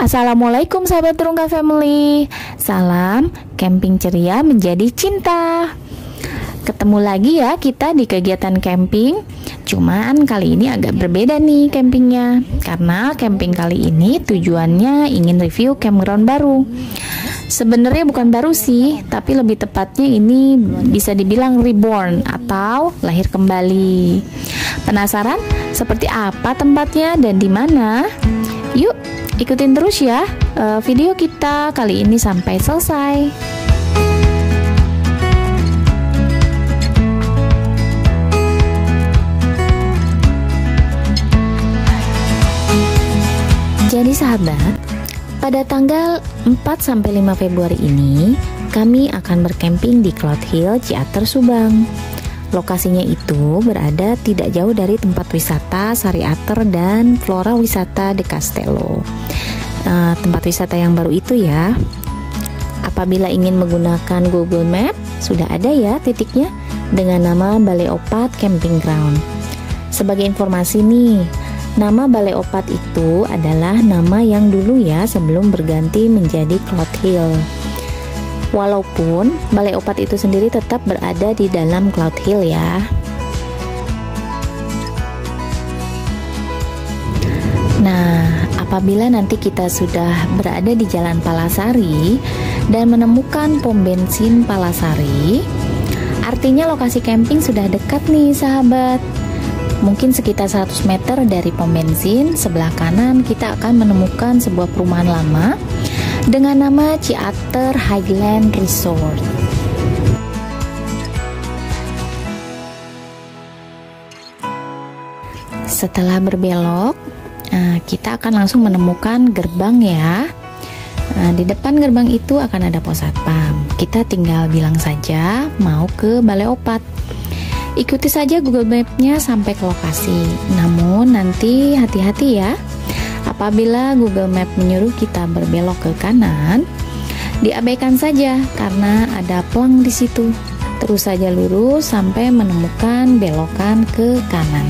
Assalamualaikum sahabat Terungkap Family. Salam camping ceria menjadi cinta. Ketemu lagi ya kita di kegiatan camping. Cuman kali ini agak berbeda nih campingnya. Karena camping kali ini tujuannya ingin review campground baru. Sebenarnya bukan baru sih, tapi lebih tepatnya ini bisa dibilang reborn atau lahir kembali. Penasaran seperti apa tempatnya dan di mana? Yuk ikutin terus ya video kita kali ini sampai selesai. Jadi sahabat, pada tanggal 4-5 Februari ini kami akan bercamping di Cloud Hill, Ciater, Subang. Lokasinya itu berada tidak jauh dari tempat wisata Sari Ater dan Flora Wisata de Castello. Tempat wisata yang baru itu ya. Apabila ingin menggunakan Google Map, sudah ada ya titiknya dengan nama Balai Opat Camping Ground. Sebagai informasi nih, nama Balai Opat itu adalah nama yang dulu ya sebelum berganti menjadi Cloud Hill. Walaupun Balai Opat itu sendiri tetap berada di dalam Cloud Hill ya. Nah, apabila nanti kita sudah berada di Jalan Palasari dan menemukan pom bensin Palasari, artinya lokasi camping sudah dekat nih sahabat. Mungkin sekitar 100 meter dari pom bensin, sebelah kanan kita akan menemukan sebuah perumahan lama dengan nama Ciater Highland Resort. Setelah berbelok, kita akan langsung menemukan gerbang ya. Di depan gerbang itu akan ada pos satpam. Kita tinggal bilang saja mau ke Balai Opat. Ikuti saja Google Map-nya sampai ke lokasi. Namun nanti hati-hati ya. Apabila Google Map menyuruh kita berbelok ke kanan, diabaikan saja karena ada pelang di situ. Terus saja lurus sampai menemukan belokan ke kanan.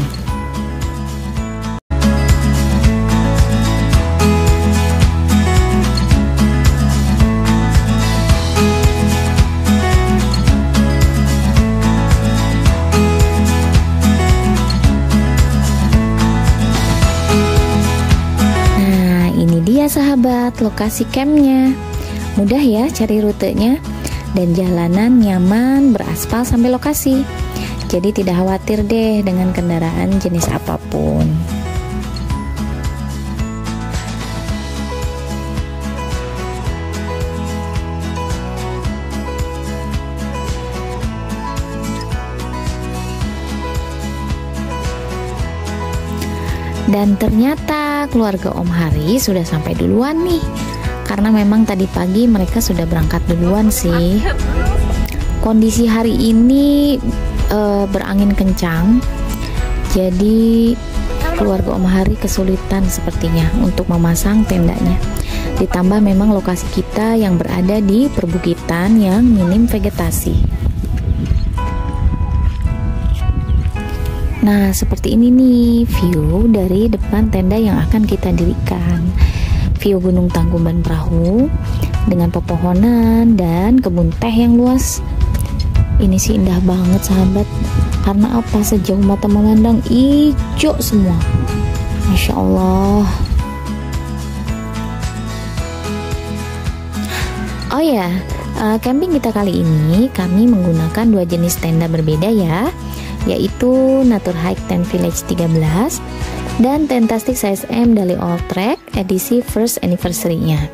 Sahabat, lokasi campnya mudah ya cari rutenya dan jalanan nyaman beraspal sampai lokasi, jadi tidak khawatir deh dengan kendaraan jenis apapun. Dan ternyata keluarga Om Hari sudah sampai duluan nih. Karena memang tadi pagi mereka sudah berangkat duluan sih. Kondisi hari ini berangin kencang. Jadi keluarga Om Hari kesulitan sepertinya untuk memasang tendanya. Ditambah memang lokasi kita yang berada di perbukitan yang minim vegetasi. Nah, seperti ini nih view dari depan tenda yang akan kita dirikan. View Gunung Tangkuban Perahu dengan pepohonan dan kebun teh yang luas. Ini sih indah banget sahabat. Karena apa? Sejauh mata memandang hijau semua. Masya Allah. Oh ya, camping kita kali ini kami menggunakan dua jenis tenda berbeda ya, yaitu Natur Hike Tent Village 13 dan Tentastic Size M Dali All Track edisi first anniversary-nya.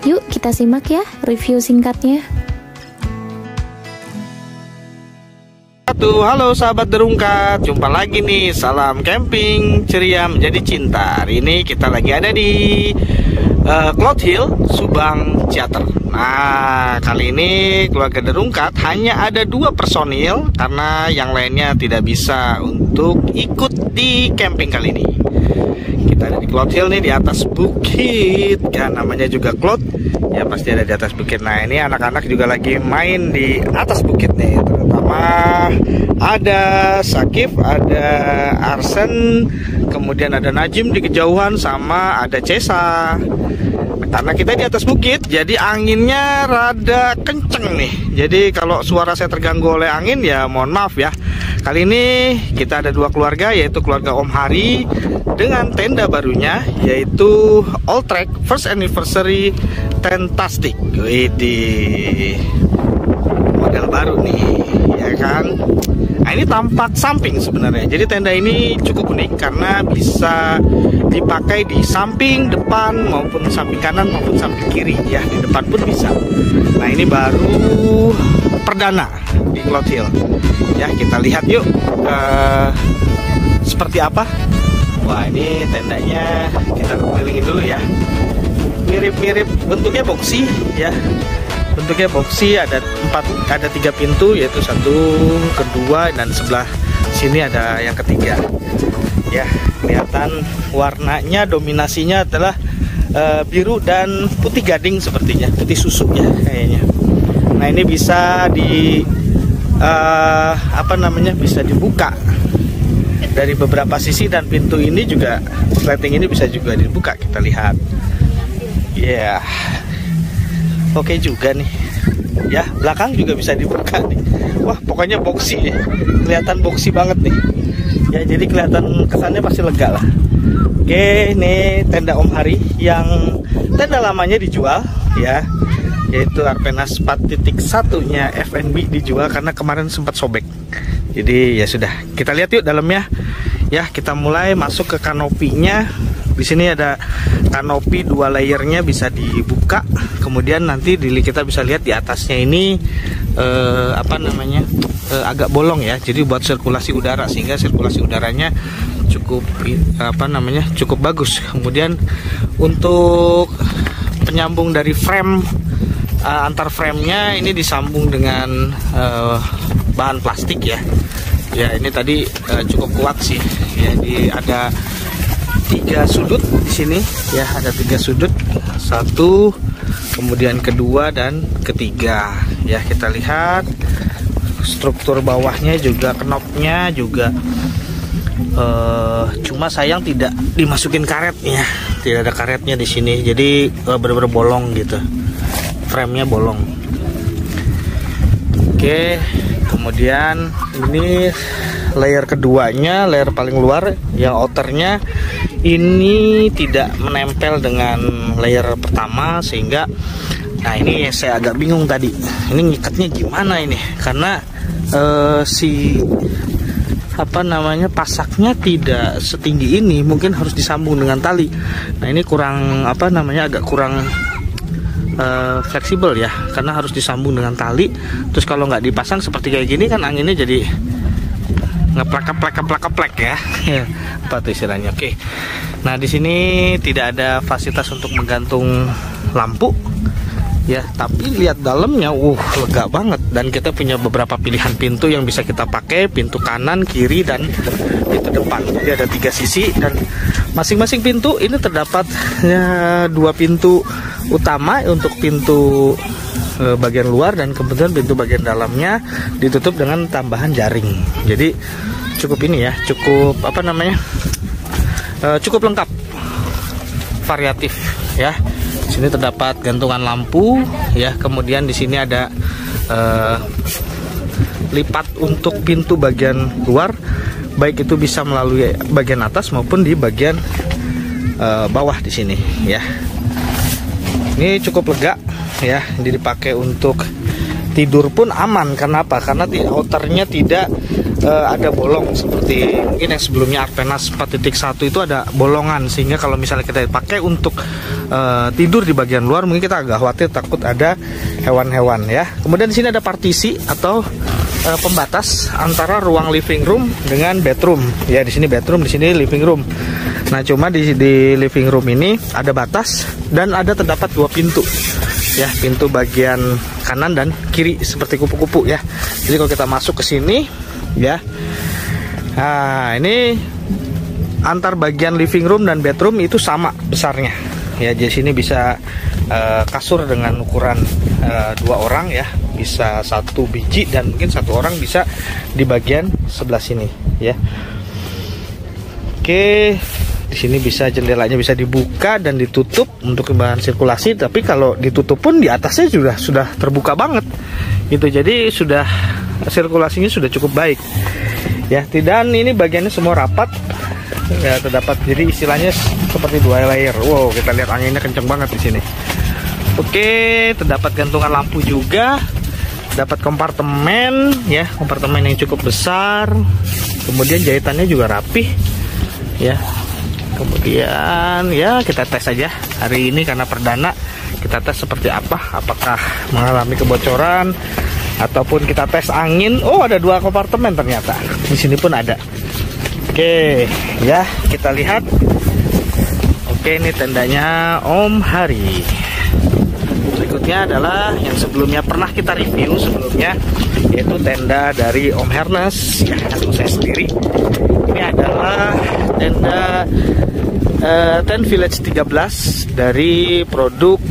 Yuk kita simak ya review singkatnya. Halo sahabat Derungkat, jumpa lagi nih, salam camping ceria menjadi cinta. Hari ini kita lagi ada di Cloud Hill, Subang, Ciater. Nah, kali ini keluarga Derungkat hanya ada 2 personil karena yang lainnya tidak bisa untuk ikut di camping kali ini. Kita ada di Cloud Hill nih, di atas bukit, kan namanya juga Cloud, ya pasti ada di atas bukit. Nah, ini anak-anak juga lagi main di atas bukit nih, terutama ada Sakif, ada Arsen, kemudian ada Najim di kejauhan, sama ada Cesa. karena kita di atas bukit, jadi anginnya rada kenceng nih. Jadi kalau suara saya terganggu oleh angin ya mohon maaf ya. Kali ini kita ada 2 keluarga, yaitu keluarga Om Hari dengan tenda barunya, yaitu All Track First Anniversary Tentastic. Widih, model baru nih, ya kan? Nah, ini tampak samping sebenarnya. Jadi tenda ini cukup unik karena bisa dipakai di samping depan maupun samping kanan maupun samping kiri ya. Di depan pun bisa. Nah, ini baru perdana di Cloud Hill. Ya, kita lihat yuk seperti apa. Wah, ini tendanya kita kelilingin dulu ya. Mirip-mirip bentuknya boxy ya. Bentuknya boxy, ada 3 pintu, yaitu 1, 2, dan sebelah sini ada yang ketiga. Ya, kelihatan warnanya dominasinya adalah biru dan putih gading sepertinya, putih susu ya kayaknya. Nah, ini bisa bisa dibuka dari beberapa sisi, dan pintu ini juga, sliding ini bisa juga dibuka, kita lihat. Ya. Oke juga nih. Ya, belakang juga bisa dibuka nih. Wah, pokoknya boxy ya. Kelihatan boxy banget nih. Ya, jadi kelihatan kesannya pasti lega lah. Oke, ini tenda Om Hari yang tenda lamanya dijual ya. Yaitu Arpenas 4.1-nya FNB dijual karena kemarin sempat sobek. Jadi ya sudah, kita lihat yuk dalamnya. Ya, kita mulai masuk ke kanopinya. Di sini ada kanopi 2 layernya, bisa dibuka. Kemudian nanti kita bisa lihat di atasnya ini agak bolong ya. Jadi buat sirkulasi udara, sehingga sirkulasi udaranya cukup cukup bagus. Kemudian untuk penyambung dari frame, antar frame-nya ini disambung dengan bahan plastik ya. Ya, ini tadi cukup kuat sih. Jadi ada 3 sudut di sini ya, ada 3 sudut, 1, kemudian kedua dan ketiga ya. Kita lihat struktur bawahnya juga, knopnya juga cuma sayang tidak dimasukin karetnya, tidak ada karetnya di sini, jadi benar-benar bolong gitu, frame-nya bolong. Oke, kemudian ini layer keduanya, layer paling luar yang outernya ini tidak menempel dengan layer pertama, sehingga nah ini saya agak bingung tadi, ini ngikatnya gimana ini, karena pasaknya tidak setinggi ini, mungkin harus disambung dengan tali. Nah, ini kurang agak kurang fleksibel ya, karena harus disambung dengan tali. Terus kalau nggak dipasang seperti kayak gini kan anginnya jadi ngeplek ya. Apa tuh istilahnya? Oke. Nah, di sini tidak ada fasilitas untuk menggantung lampu ya, tapi lihat dalamnya lega banget, dan kita punya beberapa pilihan pintu yang bisa kita pakai, pintu kanan, kiri, dan pintu depan. Jadi ada 3 sisi, dan masing-masing pintu ini terdapat ya 2 pintu utama untuk pintu bagian luar, dan kemudian pintu bagian dalamnya ditutup dengan tambahan jaring. Jadi cukup ini ya, cukup cukup lengkap, variatif ya. Di sini terdapat gantungan lampu ya, kemudian di sini ada lipat untuk pintu bagian luar, baik itu bisa melalui bagian atas maupun di bagian bawah di sini ya. Ini cukup lega ya, jadi dipakai untuk tidur pun aman. Kenapa? Karena outernya tidak ada bolong seperti mungkin yang sebelumnya Arpenas 4.1 itu ada bolongan, sehingga kalau misalnya kita pakai untuk tidur di bagian luar, mungkin kita agak khawatir, takut ada hewan-hewan ya. Kemudian di sini ada partisi atau pembatas antara ruang living room dengan bedroom ya. Di sini bedroom, di sini living room. Nah, cuma di living room ini ada batas, dan ada terdapat 2 pintu ya, pintu bagian kanan dan kiri seperti kupu-kupu ya. Jadi kalau kita masuk ke sini ya, nah ini antar bagian living room dan bedroom itu sama besarnya ya. Di sini bisa kasur dengan ukuran 2 orang ya, bisa 1 biji, dan mungkin 1 orang bisa di bagian sebelah sini ya. Oke, Di sini bisa jendelanya bisa dibuka dan ditutup untuk bahan sirkulasi, tapi kalau ditutup pun di atasnya sudah terbuka banget gitu. Jadi sudah sirkulasinya sudah cukup baik. Ya, dan ini bagiannya semua rapat. Ya, terdapat jadi istilahnya seperti 2 layer. Wow, kita lihat anginnya kenceng banget di sini. Oke, terdapat gantungan lampu juga. Dapat kompartemen ya, kompartemen yang cukup besar. Kemudian jahitannya juga rapih. Ya. Kemudian ya kita tes aja hari ini karena perdana, kita tes seperti apa, apakah mengalami kebocoran ataupun kita tes angin. Oh, ada 2 kompartemen ternyata. Di sini pun ada. Oke, ya kita lihat. Oke, ini tendanya Om Hari. Berikutnya adalah yang sebelumnya pernah kita review sebelumnya, yaitu tenda dari Om Hernes ya, atau saya sendiri. Ini adalah tenda Tent Village 13 dari produk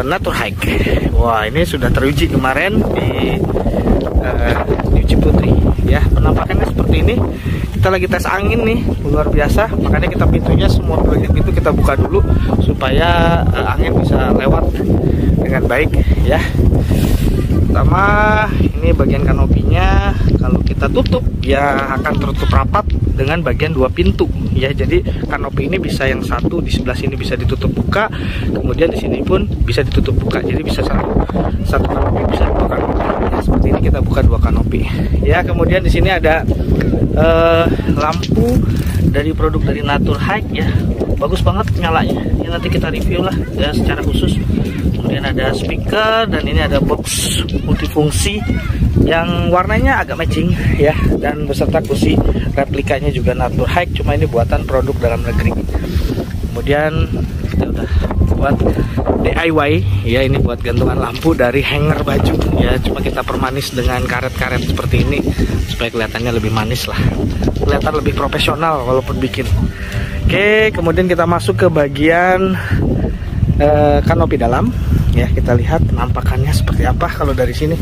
Natur Hike. Wah, ini sudah teruji kemarin di Uji Putri ya. Penampakannya seperti ini. Kita lagi tes angin nih, luar biasa. Makanya kita pintunya semua bagian pintu kita buka dulu supaya angin bisa lewat dengan baik ya. Pertama, ini bagian kanopinya kalau kita tutup ya akan tertutup rapat dengan bagian 2 pintu ya. Jadi kanopi ini bisa yang satu di sebelah sini bisa ditutup buka, kemudian di sini pun bisa ditutup buka. Jadi bisa satu kanopi bisa 2 kanopi. Ya, seperti ini kita buka 2 kanopi. Ya, kemudian di sini ada lampu dari produk dari Natur Hike ya. Bagus banget nyalanya. Ya, nanti kita review lah ya secara khusus. Kemudian ada speaker dan ini ada box multifungsi yang warnanya agak matching ya, dan beserta kursi replikanya juga Natur Hike, cuma ini buatan produk dalam negeri. Kemudian kita udah buat DIY ya, ini buat gantungan lampu dari hanger baju ya, cuma kita permanis dengan karet-karet seperti ini supaya kelihatannya lebih manis lah, kelihatan lebih profesional walaupun bikin. Oke, kemudian kita masuk ke bagian kanopi dalam ya, kita lihat penampakannya seperti apa kalau dari sini.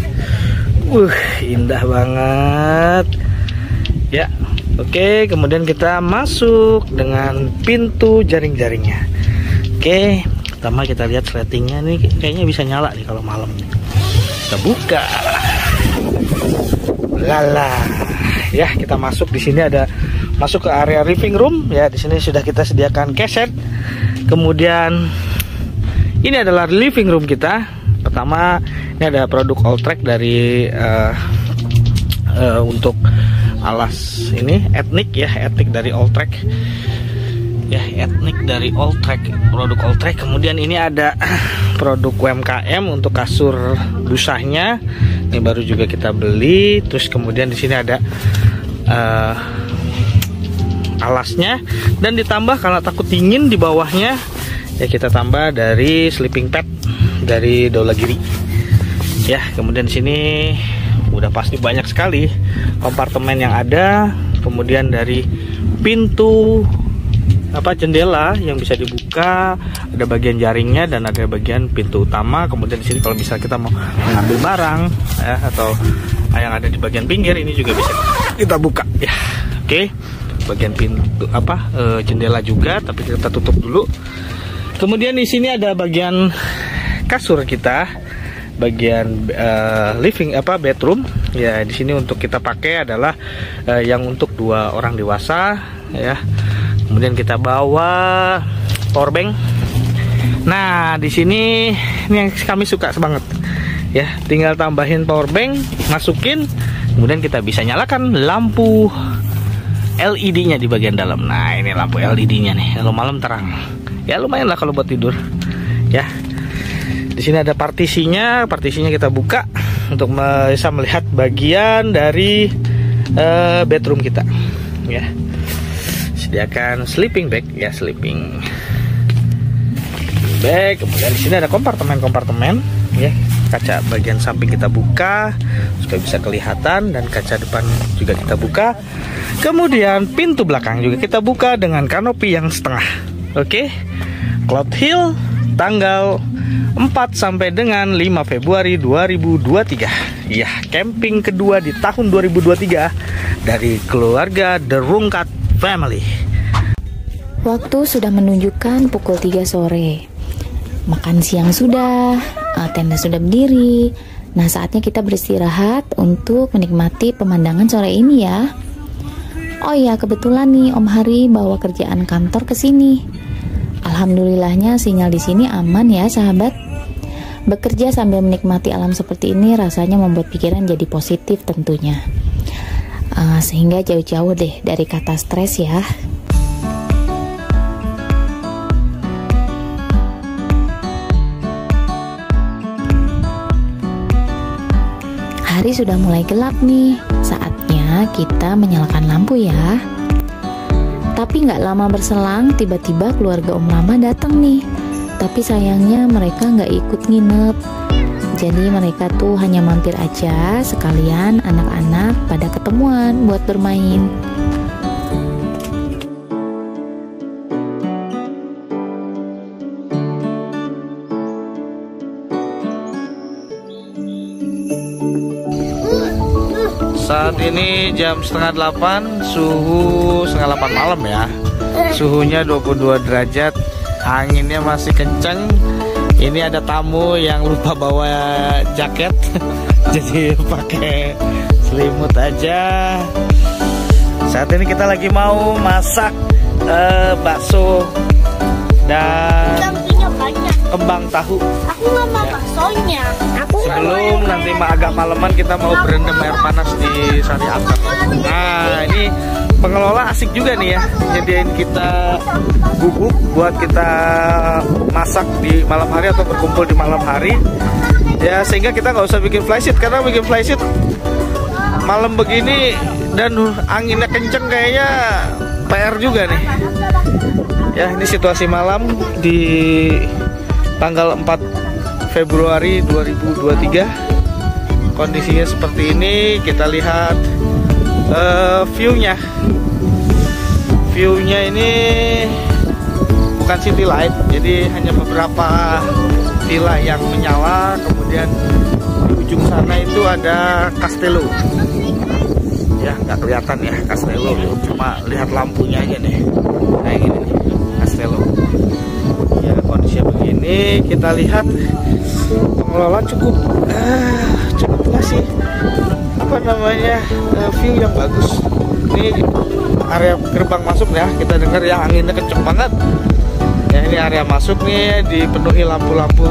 Indah banget ya. Oke, kemudian kita masuk dengan pintu jaring-jaringnya. Oke, pertama kita lihat sletingnya nih, kayaknya bisa nyala nih kalau malam nih. Kita buka. Lala. Ya, kita masuk. Di sini ada masuk ke area living room ya. Di sini sudah kita sediakan keset. Kemudian ini adalah living room kita. Pertama, ini ada produk Alltrack dari untuk alas ini etnik ya, etnik dari Alltrack ya, etnik dari Alltrack, produk Alltrack. Kemudian ini ada produk UMKM untuk kasur busahnya, ini baru juga kita beli. Terus kemudian di sini ada alasnya, dan ditambah karena takut dingin di bawahnya ya, kita tambah dari sleeping pad dari Dolagiri ya. Kemudian di sini udah pasti banyak sekali kompartemen yang ada. Kemudian dari pintu jendela yang bisa dibuka, ada bagian jaringnya dan ada bagian pintu utama. Kemudian di sini kalau misalnya kita mau mengambil barang ya, atau yang ada di bagian pinggir, ini juga bisa kita buka ya. Oke, bagian pintu jendela juga, tapi kita tutup dulu. Kemudian di sini ada bagian kasur kita, bagian bedroom ya. Di sini untuk kita pakai adalah yang untuk 2 orang dewasa ya. Kemudian kita bawa power bank. Nah, di sini ini yang kami suka banget ya, tinggal tambahin power bank, masukin, kemudian kita bisa nyalakan lampu LED-nya di bagian dalam. Nah, ini lampu LED-nya nih, kalau malam terang. Ya lumayan lah kalau buat tidur ya. Di sini ada partisinya kita buka untuk bisa melihat bagian dari bedroom kita ya. Sediakan sleeping bag ya, sleeping bag. Kemudian di sini ada kompartemen ya. Kaca bagian samping kita buka supaya bisa kelihatan, dan kaca depan juga kita buka. Kemudian pintu belakang juga kita buka dengan kanopi yang setengah. Oke, Cloud Hill tanggal 4 sampai dengan 5 Februari 2023. Ya, camping kedua di tahun 2023 dari keluarga The Rungkat Family. Waktu sudah menunjukkan pukul 3 sore. Makan siang sudah, tenda sudah berdiri. Nah, saatnya kita beristirahat untuk menikmati pemandangan sore ini ya. Oh ya, kebetulan nih Om Hari bawa kerjaan kantor ke sini. Alhamdulillahnya sinyal di sini aman ya, sahabat. Bekerja sambil menikmati alam seperti ini rasanya membuat pikiran jadi positif tentunya. Sehingga jauh-jauh deh dari kata stres ya. Hari sudah mulai gelap nih, saatnya kita menyalakan lampu ya. Tapi nggak lama berselang, tiba-tiba keluarga Om Rama datang nih. Tapi sayangnya mereka nggak ikut nginep. Jadi mereka tuh hanya mampir aja, sekalian anak-anak pada ketemuan buat bermain. Saat ini jam setengah 8, suhu setengah 8 malam ya. Suhunya 22 derajat, anginnya masih kenceng. Ini ada tamu yang lupa bawa jaket, jadi pakai selimut aja. Saat ini kita lagi mau masak bakso dan kembang tahu. Aku nggak mau baksonya. Sebelum nanti agak malaman kita mau berendam air panas di Sari Ater. Nah, ini pengelola asik juga nih ya, jadiin kita bubuk buat kita masak di malam hari atau berkumpul di malam hari ya, sehingga kita nggak usah bikin flysheet, karena bikin flysheet malam begini dan anginnya kenceng kayaknya PR juga nih ya. Ini situasi malam di tanggal 4 Februari 2023. Kondisinya seperti ini. Kita lihat View-nya ini bukan city light, jadi hanya beberapa villa yang menyala. Kemudian di ujung sana itu ada Castello. Ya, nggak kelihatan ya Castello, cuma lihat lampunya aja nih. Nah, ini nih Castello. Ya, kondisinya begini. Kita lihat pengelola cukup kasih view yang bagus. Ini area gerbang masuk ya, kita dengar ya anginnya kenceng banget ya. Ini area masuk nih, dipenuhi lampu-lampu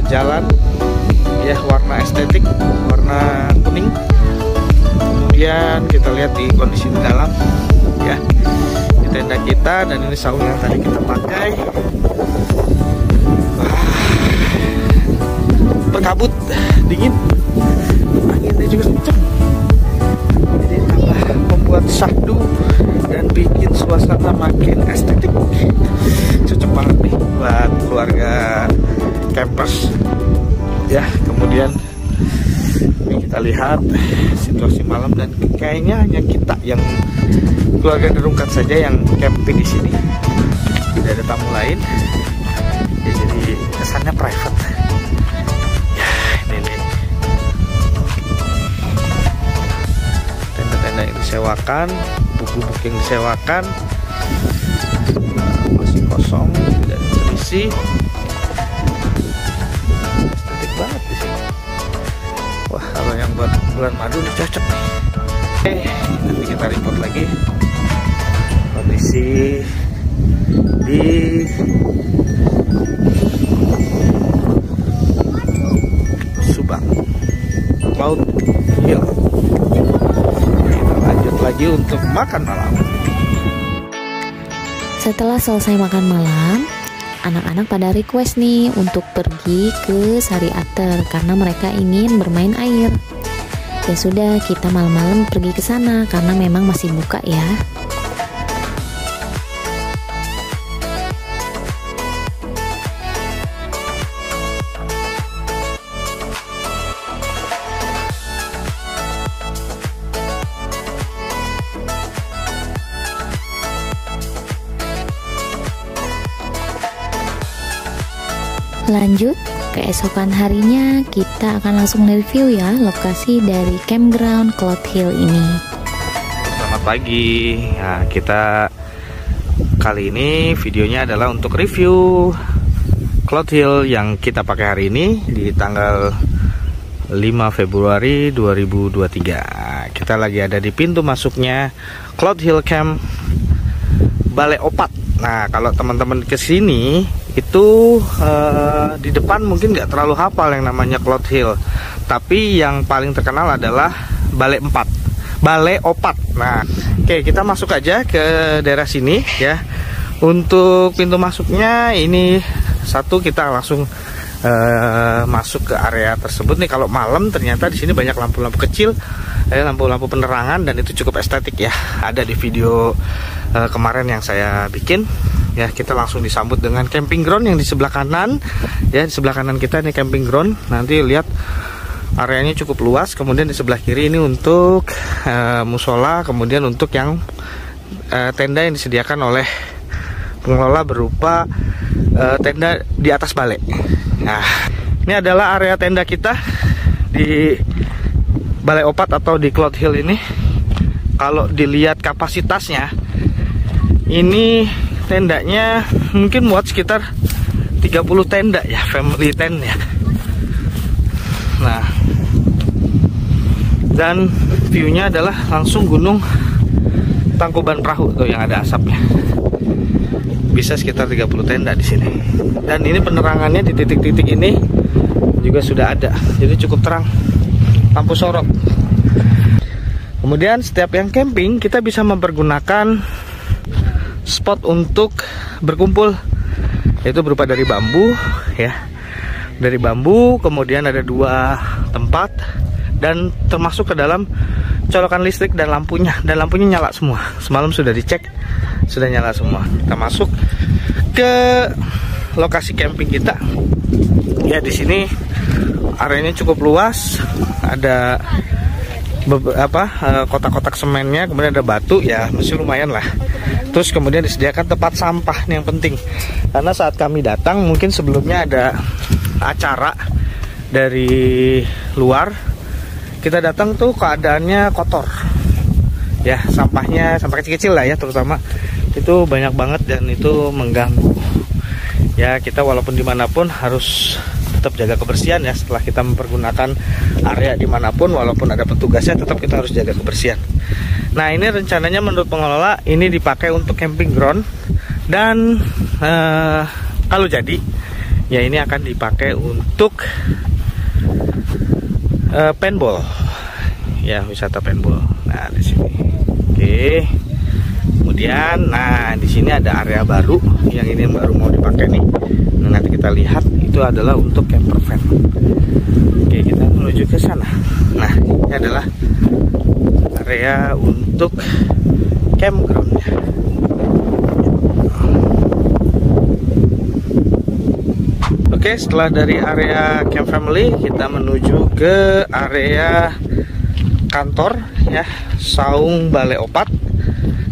jalan ya, warna estetik, warna kuning. Kemudian kita lihat di kondisi di dalam ya, di tenda kita, dan ini saung yang tadi kita pakai. Berkabut, dingin, anginnya juga kenceng, jadi tambah membuat syahdu dan bikin suasana makin estetik. Cocok banget nih buat keluarga campers ya. Kemudian ini kita lihat situasi malam, dan kayaknya hanya kita yang keluarga Derungkat saja yang camping di sini, tidak ada tamu lain ya, jadi kesannya private. Tenda-tenda yang disewakan, bubuk yang disewakan masih kosong, tidak terisi. Estetik banget di sini. Wah, kalau yang buat bulan madu ini cocok nih. Oke, nanti kita report lagi kondisi di Subang Cloud Hill. Kita lanjut lagi untuk makan malam. Setelah selesai makan malam, anak-anak pada request nih untuk pergi ke Sari Ater karena mereka ingin bermain air. Ya sudah, kita malam-malam pergi ke sana karena memang masih buka ya. Lanjut, keesokan harinya kita akan langsung review ya lokasi dari campground Cloud Hill ini. Selamat pagi. Nah, kita Kali ini videonya adalah untuk review Cloud Hill yang kita pakai hari ini di tanggal 5 Februari 2023. Kita lagi ada di pintu masuknya Cloud Hill Camp Balai Opat. Nah, kalau teman-teman kesini itu di depan mungkin nggak terlalu hafal yang namanya Cloud Hill, tapi yang paling terkenal adalah Balai Opat. Nah, oke, kita masuk aja ke daerah sini ya. Untuk pintu masuknya ini satu, kita langsung masuk ke area tersebut nih. Kalau malam ternyata di sini banyak lampu-lampu kecil, lampu-lampu penerangan, dan itu cukup estetik ya. Ada di video kemarin yang saya bikin ya. Kita langsung disambut dengan camping ground yang di sebelah kanan ya. Di sebelah kanan kita ini camping ground. Nanti lihat areanya cukup luas. Kemudian di sebelah kiri ini untuk musola, kemudian untuk yang tenda yang disediakan oleh pengelola berupa tenda di atas balai. Nah, ini adalah area tenda kita di Balai Opat atau di Cloud Hill ini. Kalau dilihat kapasitasnya, ini tendanya mungkin muat sekitar 30 tenda ya, family tent ya. Nah, dan view-nya adalah langsung Gunung Tangkuban Perahu tuh yang ada asapnya. Bisa sekitar 30 tenda di sini. Dan ini penerangannya di titik-titik ini juga sudah ada. Jadi cukup terang. Lampu sorot. Kemudian setiap yang camping kita bisa mempergunakan spot untuk berkumpul. Itu berupa dari bambu ya. Dari bambu, kemudian ada 2 tempat dan termasuk ke dalam colokan listrik dan lampunya nyala semua. Semalam sudah dicek, sudah nyala semua. Kita masuk ke lokasi camping kita. Ya, di sini areanya cukup luas. Ada beberapa kotak-kotak semennya, kemudian ada batu ya, masih lumayan lah. Terus kemudian disediakan tempat sampah nih yang penting. Karena saat kami datang mungkin sebelumnya ada acara dari luar. Kita datang tuh keadaannya kotor ya, sampahnya, sampah kecil-kecil lah ya terutama, itu banyak banget dan itu mengganggu ya. Kita walaupun dimanapun harus tetap jaga kebersihan ya. Setelah kita mempergunakan area dimanapun, walaupun ada petugasnya, tetap kita harus jaga kebersihan. Nah, ini rencananya menurut pengelola ini dipakai untuk camping ground, dan kalau jadi ya ini akan dipakai untuk paintball ya, wisata paintball. Nah, di sini. Oke. Kemudian nah di sini ada area baru yang ini baru mau dipakai nih. Nah, nanti kita lihat itu adalah untuk camper van. Oke, kita menuju ke sana. Nah, ini adalah area untuk campgroundnya. Oke, setelah dari area Camp Family, kita menuju ke area kantor ya, Saung Balai Opat.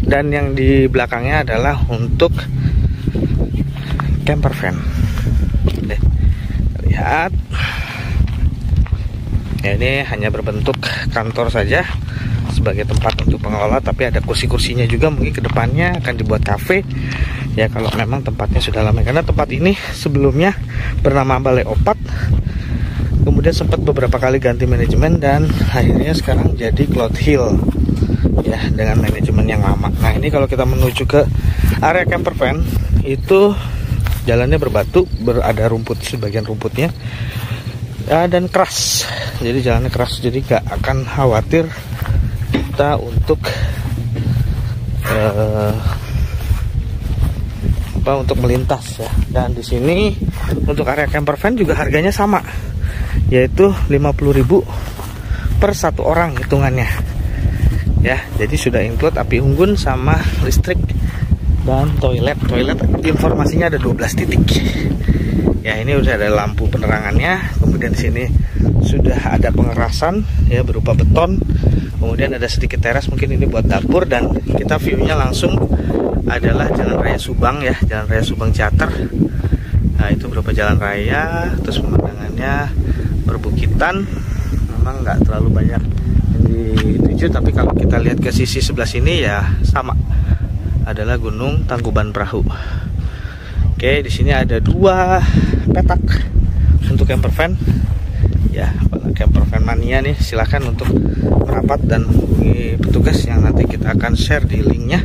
Dan yang di belakangnya adalah untuk camper van. Nih, lihat. Ya, ini hanya berbentuk kantor saja sebagai tempat untuk pengelola, tapi ada kursi-kursinya juga. Mungkin kedepannya akan dibuat cafe ya, kalau memang tempatnya sudah lama. Karena tempat ini sebelumnya bernama Balai Opat, kemudian sempat beberapa kali ganti manajemen, dan akhirnya sekarang jadi Cloud Hill ya, dengan manajemen yang lama. Nah, ini kalau kita menuju ke area camper van, itu jalannya berbatu, ada rumput, sebagian rumputnya ya, dan keras. Jadi jalannya keras, jadi gak akan khawatir kita untuk untuk melintas ya. Dan di sini untuk area camper van juga harganya sama, yaitu 50.000 per 1 orang hitungannya ya. Jadi sudah include api unggun sama listrik dan toilet. Informasinya ada 12 titik ya. Ini udah ada lampu penerangannya. Kemudian di sini sudah ada pengerasan ya berupa beton. Kemudian ada sedikit teras, mungkin ini buat dapur. Dan kita view-nya langsung adalah Jalan Raya Subang ya, Jalan Raya Subang Ciater. Nah, itu berupa jalan raya, terus pemandangannya perbukitan. Memang nggak terlalu banyak yang dituju, tapi kalau kita lihat ke sisi sebelah sini ya sama, adalah Gunung Tangkuban Perahu. Oke, di sini ada 2 petak untuk camper van. Ya, camper van mania nih, silahkan untuk merapat dan menghubungi petugas yang nanti kita akan share di linknya.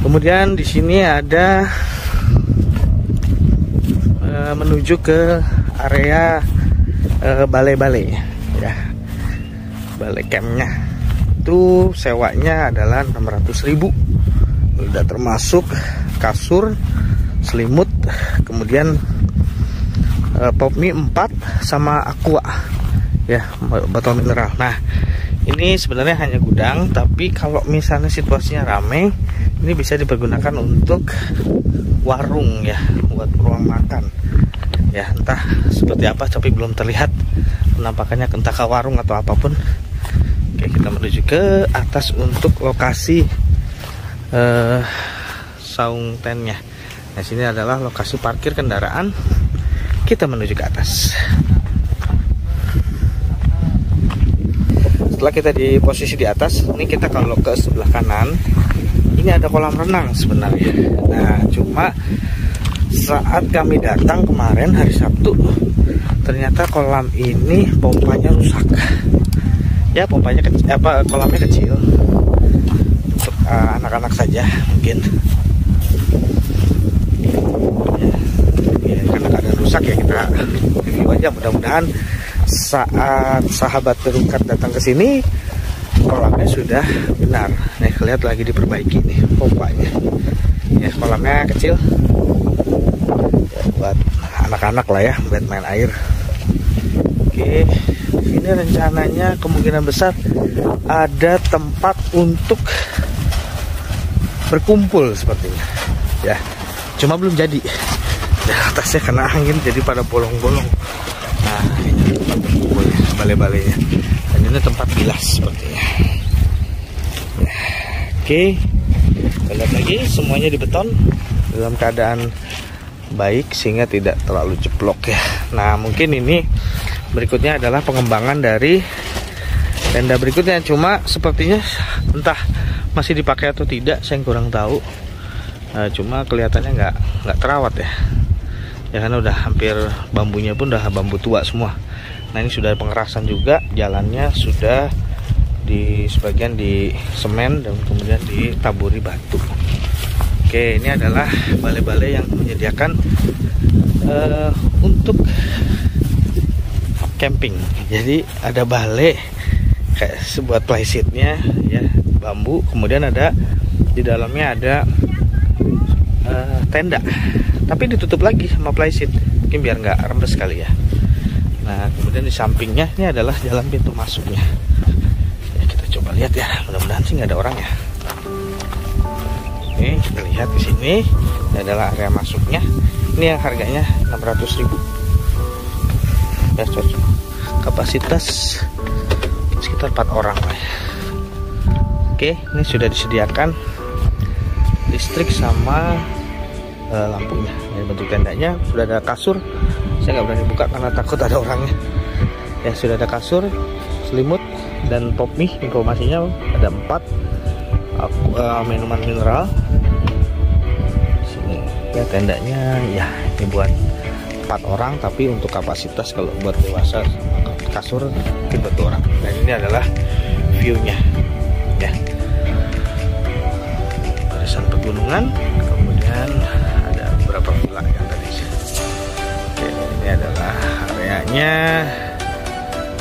Kemudian di sini ada menuju ke area balai-balai ya, balai campnya. Itu sewanya adalah 600.000, udah termasuk kasur, selimut, kemudian pop mie 4 sama aqua ya, botol mineral. Nah, ini sebenarnya hanya gudang, tapi kalau misalnya situasinya ramai, ini bisa dipergunakan untuk warung ya, buat ruang makan ya, entah seperti apa tapi belum terlihat penampakannya, entah ke warung atau apapun. Oke, kita menuju ke atas untuk lokasi saung tentnya. Nah, sini adalah lokasi parkir kendaraan. Kita menuju ke atas. Setelah kita di posisi di atas, ini kita kalau ke sebelah kanan, ini ada kolam renang sebenarnya. Nah, cuma saat kami datang kemarin hari Sabtu, ternyata kolam ini pompanya rusak. Ya, pompanya kecil, kolamnya kecil untuk anak-anak saja mungkin. Ya, karena keadaan rusak ya, kita review aja. Mudah-mudahan saat sahabat terungkat datang ke sini, kolamnya sudah benar. Nih, lihat lagi diperbaiki nih pompanya. Ya, kolamnya kecil ya, buat anak-anak lah ya, buat main air. Oke, ini rencananya kemungkinan besar ada tempat untuk berkumpul sepertinya. Ya, cuma belum jadi. Ya, atasnya kena angin jadi pada bolong-bolong. Nah, ini tempat berkumpul ya, balai-balainya. Dan ini tempat bilas sepertinya. Ya, oke, kita lihat lagi semuanya di beton dalam keadaan baik sehingga tidak terlalu jeblok ya. Nah, mungkin ini berikutnya adalah pengembangan dari tenda berikutnya, cuma sepertinya entah masih dipakai atau tidak, saya kurang tahu. Cuma kelihatannya nggak terawat ya. Ya, karena udah hampir bambunya pun udah bambu tua semua. Nah, ini sudah pengerasan juga, jalannya sudah di sebagian di semen dan kemudian ditaburi batu. Oke, ini adalah balai-balai yang menyediakan untuk camping. Jadi ada balai kayak sebuah playseatnya ya, bambu, kemudian ada di dalamnya ada tenda, tapi ditutup lagi sama playseat mungkin biar nggak rembes kali ya. Nah, kemudian di sampingnya ini adalah jalan pintu masuknya ya, kita coba lihat ya, mudah-mudahan sih nggak ada orang ya. Oke, kita lihat di sini, ini adalah area masuknya. Ini yang harganya 600.000 ya, cocok. Kapasitas sekitar 4 orang lah ya. Oke, ini sudah disediakan listrik sama lampunya. Ini bentuk tendanya, sudah ada kasur. Saya nggak berani buka karena takut ada orangnya. Ya, sudah ada kasur, selimut, dan pop mie. Informasinya ada 4 minuman mineral. Sini ya tendanya ya, ini buat 4 orang, tapi untuk kapasitas kalau buat dewasa kasur mungkin buat 2 orang. Dan ini adalah view-nya ya, barisan pegunungan, kemudian ada beberapa villa yang tadi. Oke, ini adalah areanya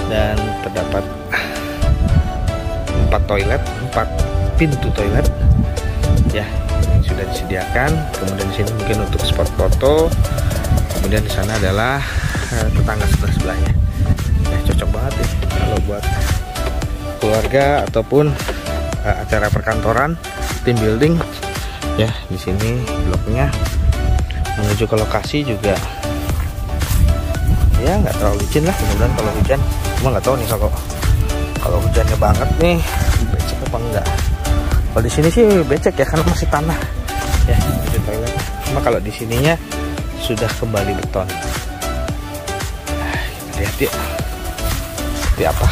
dan terdapat 4 toilet, 4 pintu toilet ya, yang sudah disediakan. Kemudian di sini mungkin untuk spot foto. Kemudian di sana adalah tetangga sebelahnya. Ya, cocok banget ya kalau buat keluarga ataupun acara perkantoran, team building. Ya, di sini bloknya menuju ke lokasi juga. Ya, nggak terlalu licin lah, mudah-mudahan kalau hujan. Cuma nggak tahu nih kalau hujannya banget nih becek apa enggak. Kalau di sini sih becek ya, karena masih tanah. Ya, di toilet. Cuma kalau di sininya sudah kembali beton. Nah, kita lihat ya seperti apa.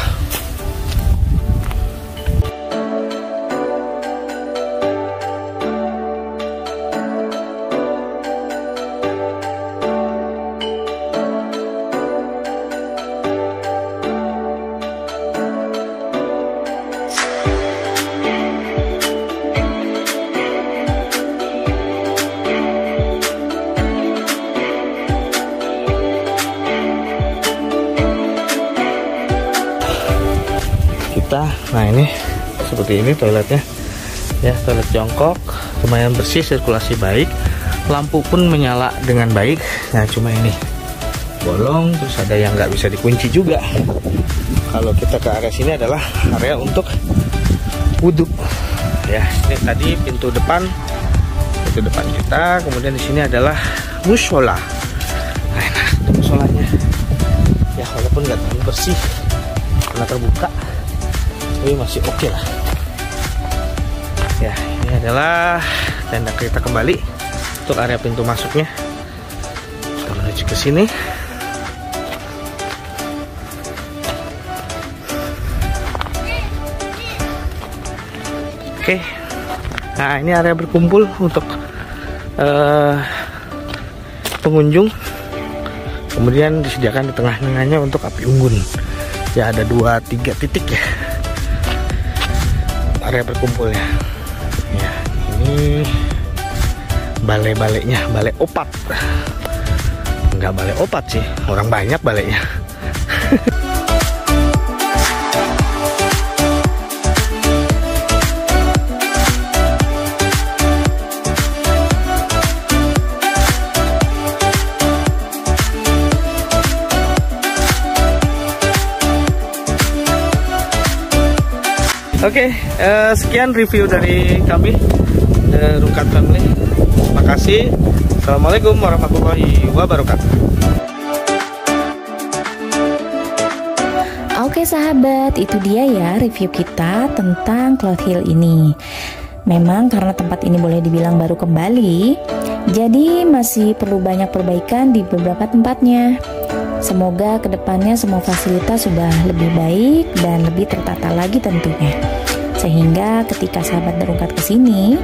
kita. Nah ini seperti ini toiletnya ya, toilet jongkok, lumayan bersih, sirkulasi baik, lampu pun menyala dengan baik. Nah cuma ini bolong, terus ada yang nggak bisa dikunci juga. Kalau kita ke area sini adalah area untuk wudhu ya. Ini tadi pintu depan kita, kemudian di sini adalah mushola. Nah enak itu musholanya ya, walaupun nggak terlalu bersih karena terbuka, tapi masih oke lah ya. Ini adalah tenda kita kembali untuk area pintu masuknya. Kita menuju ke sini. Oke, nah ini area berkumpul untuk pengunjung. Kemudian disediakan di tengah-tengahnya untuk api unggun. Ya ada 2-3 titik ya area berkumpulnya. Ya ini balai-balainya, balai opat. Enggak balai opat sih, orang banyak balainya. Oke, sekian review dari kami, Rungkat Family. Terima kasih. Assalamualaikum warahmatullahi wabarakatuh. Oke sahabat, itu dia ya review kita tentang Cloud Hill ini. Memang karena tempat ini boleh dibilang baru kembali, jadi masih perlu banyak perbaikan di beberapa tempatnya. Semoga kedepannya semua fasilitas sudah lebih baik dan lebih tertata lagi tentunya. Sehingga ketika sahabat Derungkat kesini,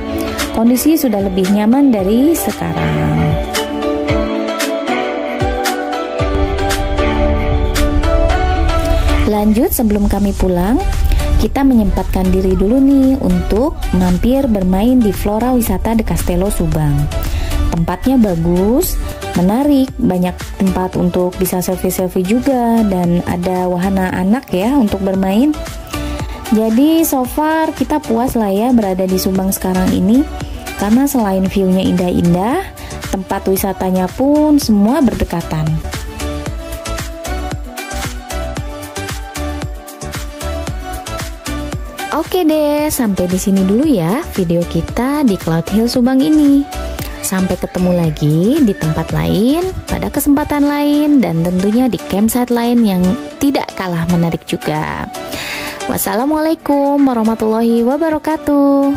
kondisi sudah lebih nyaman dari sekarang. Lanjut, sebelum kami pulang, kita menyempatkan diri dulu nih untuk mampir bermain di Flora Wisata de Castello Subang. Tempatnya bagus, menarik, banyak tempat untuk bisa selfie-selfie juga, dan ada wahana anak ya untuk bermain. Jadi so far kita puas lah ya berada di Subang sekarang ini, karena selain view-nya indah-indah, tempat wisatanya pun semua berdekatan. Oke deh, sampai di sini dulu ya video kita di Cloud Hill Subang ini. Sampai ketemu lagi di tempat lain, pada kesempatan lain, dan tentunya di campsite lain yang tidak kalah menarik juga. Wassalamualaikum warahmatullahi wabarakatuh.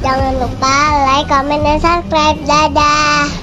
Jangan lupa like, comment, dan subscribe. Dadah.